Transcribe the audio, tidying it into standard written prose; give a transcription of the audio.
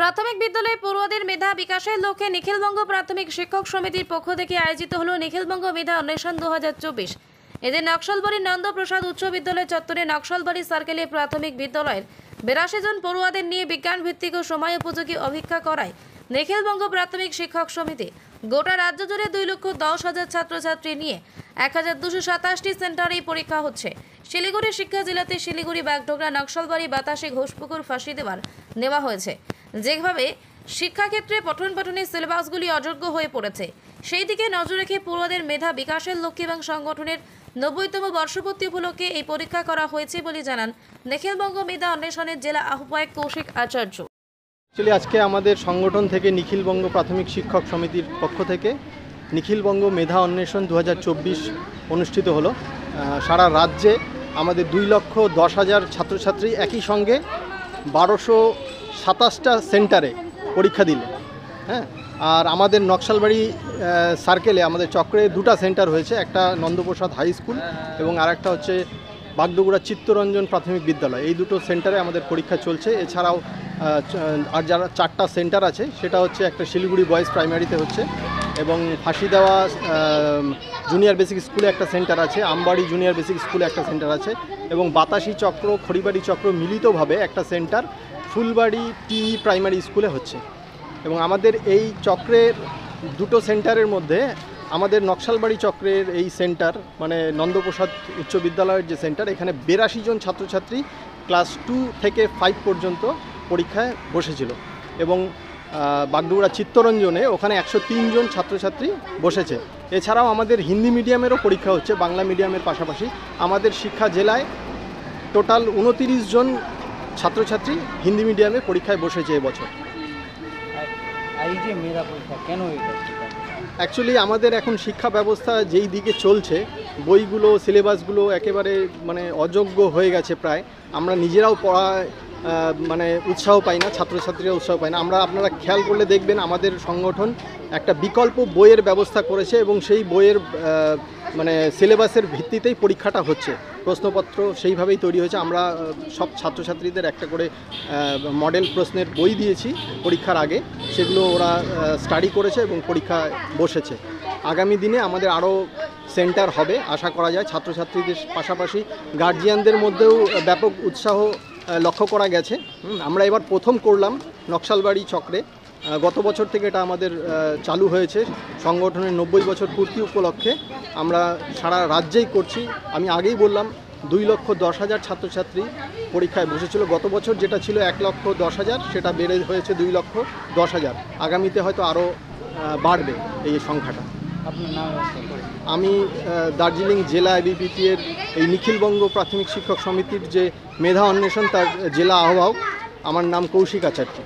প্রাথমিক বিদ্যালয়ে পড়ুয়াদের মেধা বিকাশের লক্ষ্যে নিখিলবঙ্গ প্রাথমিক শিক্ষক সমিতির পক্ষ থেকে আয়োজিত হলো নিখিলবঙ্গ মেধা অন্বেষণ 2024। এদের নকশালবাড়ির নন্দপ্রসাদ উচ্চ বিদ্যালয় চত্বরে নকশালবাড়ি সার্কেলে প্রাথমিক বিদ্যালয়ের 82 জন পড়ুয়াদের নিয়ে বিজ্ঞান ভিত্তিক ও সময় উপযোগী অভিক্ষা করায় নিখিলবঙ্গ প্রাথমিক শিক্ষক সমিতি। গোটা রাজ্য জুড়ে 2,10,000 ছাত্রছাত্রী নিয়ে 1227টি সেন্টারে পরীক্ষা হচ্ছে। শিলিগুড়ি শিক্ষা জেলাতে শিলিগুড়ি, বাগডোগরা, নকশালবাড়ি, বাতাসে, ঘোষপুকুর, ফাঁসি দেওয়ার নেওয়া হয়েছে। যেভাবে শিক্ষাক্ষেত্রে পঠন পাঠনের সিলেবাসগুলি অযোগ্য হয়ে পড়েছে, সেই দিকে নজর রেখে পড়ুয়াদের মেধা বিকাশের লক্ষ্যে এবং সংগঠনের 90তম বর্ষপূর্তি উপলক্ষে এই পরীক্ষা করা হয়েছে বলে জানান নিখিলবঙ্গ মেধা অন্বেষণের জেলা আহ্বায়ক কৌশিক আচার্য। আজকে আমাদের সংগঠন থেকে নিখিলবঙ্গ প্রাথমিক শিক্ষক সমিতির পক্ষ থেকে নিখিলবঙ্গ মেধা অন্বেষণ 2024 অনুষ্ঠিত হলো। সারা রাজ্যে আমাদের 2,10,000 ছাত্রছাত্রী একই সঙ্গে 1227টা সেন্টারে পরীক্ষা দিল। হ্যাঁ, আর আমাদের নকশালবাড়ি সার্কেলে আমাদের চক্রে 2টা সেন্টার হয়েছে, একটা নন্দপ্রসাদ হাই স্কুল এবং আরেকটা হচ্ছে বাগডোগরা চিত্তরঞ্জন প্রাথমিক বিদ্যালয়। এই দুটো সেন্টারে আমাদের পরীক্ষা চলছে। এছাড়াও আর যারা 4টা সেন্টার আছে সেটা হচ্ছে একটা শিলিগুড়ি বয়েজ প্রাইমারিতে হচ্ছে এবং ফাঁসি দেওয়া জুনিয়র বেসিক স্কুলে একটা সেন্টার আছে, আমবাড়ি জুনিয়র বেসিক স্কুলে একটা সেন্টার আছে এবং বাতাসি চক্র, খড়িবাড়ি চক্র মিলিতভাবে একটা সেন্টার ফুলবাড়ি টি প্রাইমারি স্কুলে হচ্ছে। এবং আমাদের এই চক্রের দুটো সেন্টারের মধ্যে আমাদের নকশালবাড়ি চক্রের এই সেন্টার মানে নন্দপ্রসাদ উচ্চ বিদ্যালয়ের যে সেন্টার, এখানে 82 জন ছাত্রছাত্রী ক্লাস 2 থেকে 5 পর্যন্ত পরীক্ষায় বসেছিল এবং বাগডোগরা চিত্তরঞ্জনে ওখানে 103 জন ছাত্রছাত্রী বসেছে। এছাড়াও আমাদের হিন্দি মিডিয়ামেরও পরীক্ষা হচ্ছে, বাংলা মিডিয়ামের পাশাপাশি। আমাদের শিক্ষা জেলায় টোটাল 29 জন ছাত্রছাত্রী হিন্দি মিডিয়ামে পরীক্ষায় বসেছে এবছর। এই যে মেধা পরীক্ষা কেন এটা? অ্যাকচুয়ালি আমাদের এখন শিক্ষা ব্যবস্থা যেই দিকে চলছে, বইগুলো সিলেবাসগুলো একেবারে মানে অযোগ্য হয়ে গেছে প্রায়। আমরা নিজেরাও পড়ায় মানে উৎসাহ পাই না, ছাত্রছাত্রীরা উৎসাহ পায় না। আপনারা খেয়াল করলে দেখবেন আমাদের সংগঠন একটা বিকল্প বইয়ের ব্যবস্থা করেছে এবং সেই বইয়ের মানে সিলেবাসের ভিত্তিতেই পরীক্ষাটা হচ্ছে। প্রশ্নপত্র সেইভাবেই তৈরি হয়েছে। আমরা সব ছাত্রছাত্রীদের একটা করে মডেল প্রশ্নের বই দিয়েছি পরীক্ষার আগে, সেগুলো ওরা স্টাডি করেছে এবং পরীক্ষায় বসেছে। আগামী দিনে আমাদের আরও সেন্টার হবে আশা করা যায়। ছাত্রছাত্রীদের পাশাপাশি গার্জিয়ানদের মধ্যেও ব্যাপক উৎসাহ লক্ষ্য করা গেছে। আমরা এবার প্রথম করলাম নকশালবাড়ি চক্রে। গত বছর থেকে এটা আমাদের চালু হয়েছে। সংগঠনের 90 বছর পূর্তি উপলক্ষে আমরা সারা রাজ্যেই করছি। আমি আগেই বললাম 2,10,000 ছাত্রছাত্রী পরীক্ষায় বসেছিল। গত বছর যেটা ছিল 1,10,000 সেটা বেড়ে হয়েছে 2,10,000। আগামীতে হয়তো আরও বাড়বে এই সংখ্যাটা। আপনার নাম? আমি দার্জিলিং জেলা এবিপিটি এর এই নিখিলবঙ্গ প্রাথমিক শিক্ষক সমিতির যে মেধা অন্বেষণ তার জেলা আহ্বায়ক। আমার নাম কৌশিক আচার্য।